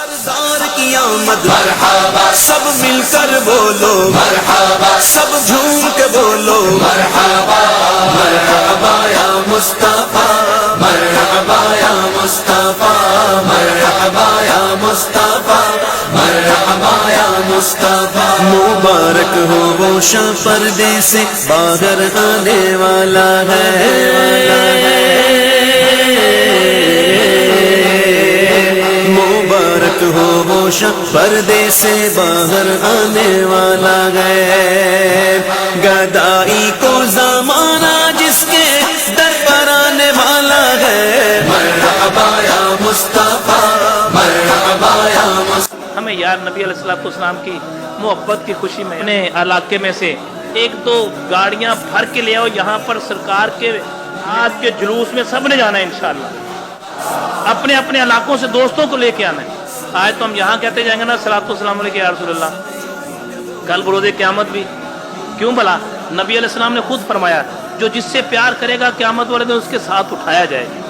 سردار کی آمد مرحبا، سب مل کر بولو مرحبا، سب جھوم کے بولو مرحبا، مرحبا یا مصطفیٰ، مرحبا یا مصطفیٰ، مرحبا یا مصطفیٰ، مرحبا یا مصطفیٰ۔ مبارک ہو وہ شاہ پردے سے باہر آنے والا ہے، مبارک ہو وہ شاہ پردے سے باہر آنے والا ہے، گدائی کو زمانہ جس کے در پر آنے والا ہے، مرحبا یا مصطفیٰ، مرحبا یا مصطفیٰ۔ ہمیں یار نبی علیہ السلام کی محبت کی خوشی میں اپنے علاقے میں سے ایک دو گاڑیاں بھر کے لے آؤ، یہاں پر سرکار کے آج کے جلوس میں سب نے جانا ہے انشاءاللہ، اپنے اپنے علاقوں سے دوستوں کو لے کے آنا ہے۔ آج تو ہم یہاں کہتے جائیں گے نا صلاۃ والسلام علیہ یا رسول اللہ، کل بروز قیامت بھی کیوں بھلا؟ نبی علیہ السلام نے خود فرمایا جو جس سے پیار کرے گا قیامت والے دن اس کے ساتھ اٹھایا جائے گا۔